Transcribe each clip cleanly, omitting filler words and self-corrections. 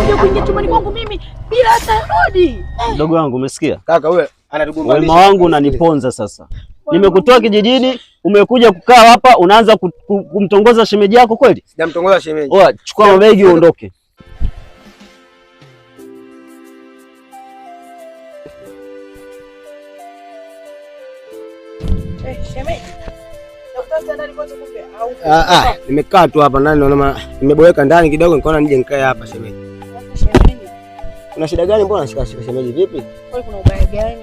kuja kuingia chumbani kwangu mimi bila hata hodi. Mdogo wangu umesikia? Kaka wewe anatugombanisha. Wema wangu unaniponza sasa. Nimekutoa kijijini, umekuja kukaa hapa unaanza kumtongoza shemeji yako kweli? Sijamtongoza shemeji. Oa, chukua mabegi uondoke. Shemeji. Nimekaa tu hapa ndani naona nimeboeka ndani kidogo nikaona nije nikae hapa shemeji. Kuna shida gani mbona shika shemeji vipi? Wewe kuna ubaya gani?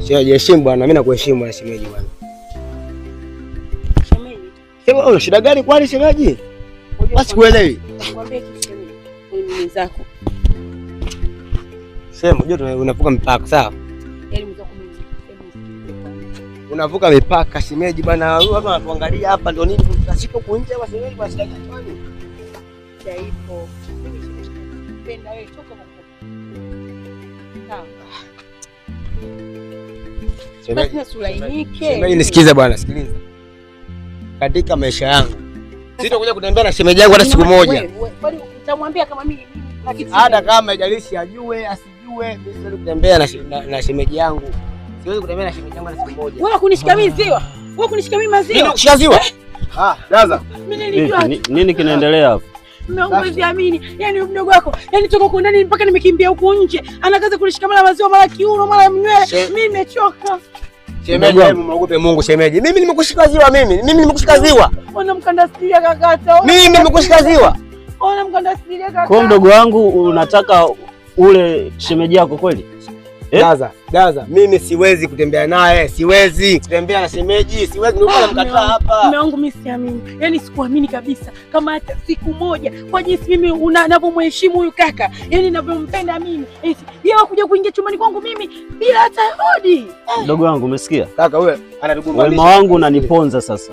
Shemeji heshimu bwana, mimi nakuheshimu bwana shemeji bwana. Shemeji. Sema una shida gani kwani shemeji? Basi kuelewi. Mwambie kitu shemeji. Wewe zako. Sema unajua unavuka mipaka sawa? Yaani mzako mimi. Unavuka mipaka shemeji bwana. Watu wanatuangalia hapa ndio nini tunashika kuingia kwa shemeji kwa shida gani kwani? Jaipo. Mimi sipenda wewe toka huko. Sawa. Shemeji nisikize bwana, sikiliza. Katika maisha yangu sitakuja kutembea na shemeji yangu hata siku moja. Kwani utamwambia kama mimi na kitu hata kama haijalishi ajue asijue, mimi siwezi kutembea na shemeji yangu. Siwezi kutembea na shemeji yangu hata siku moja. Wewe kunishika mimi ziwa? Wewe kunishika mimi maziwa? Mimi nakushika ziwa? Daza. Mimi nilijua. Nini kinaendelea hapa? Mmeongezi amini. Yaani mdogo wako, yaani toka huko ndani mpaka nimekimbia huko nje. Anakaza kunishikamana maziwa mara kiuno mara mnywele. Mimi nimechoka. Shemeji, hebu muogope Mungu shemeji. Mimi nimekushika ziwa mimi. Mimi nimekushika ziwa. Ona mkandasilia kakata. Mimi nimekushika ziwa. Ona mkandasilia kakata. Kwa mdogo wangu unataka ule shemeji yako kweli? Daza, mimi siwezi kutembea naye, siwezi kutembea na shemeji, siwezi nilikuwa namkataa hapa. Mume wangu mimi siamini. Yaani sikuamini kabisa kama hata siku moja kwa jinsi mimi unavyomheshimu huyu kaka. Yaani ninavyompenda mimi. Yeye kuja kuingia chumbani kwangu mimi bila hata hodi. Mdogo wangu umesikia? Kaka wewe anatugombanisha. Wema wangu unaniponza sasa.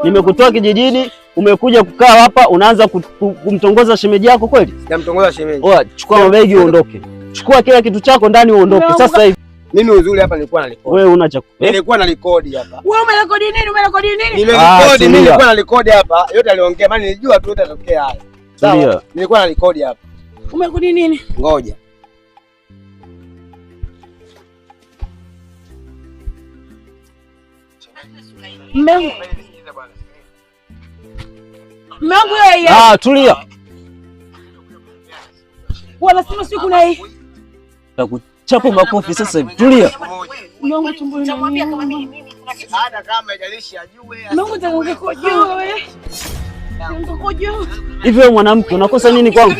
Nimekutoa kijijini, umekuja kukaa hapa unaanza kumtongoza shemeji yako kweli? Sijamtongoza shemeji. Oa, chukua mabegi uondoke. Chukua kila kitu chako ndani uondoke sasa hivi. Mimi uzuri hapa nilikuwa na record. Wewe una cha nilikuwa na record hapa. Wewe umerekodi nini? Umerekodi nini? Nimerekodi, mimi nilikuwa na record hapa. Yote aliongea, maana nilijua tu yote yatatokea haya. Sawa? Nilikuwa na record hapa. Umerekodi nini? Ngoja. Mmengu yeye. Tulia. Wanasema siku kuna hii. Takuchapa makofi sasa hivi. Tulia. Mungu tumboni. Nitamwambia kama mimi hata kama haijalishi ajue. Mungu atakujua wewe. Hivi wewe mwanamke unakosa nini kwangu?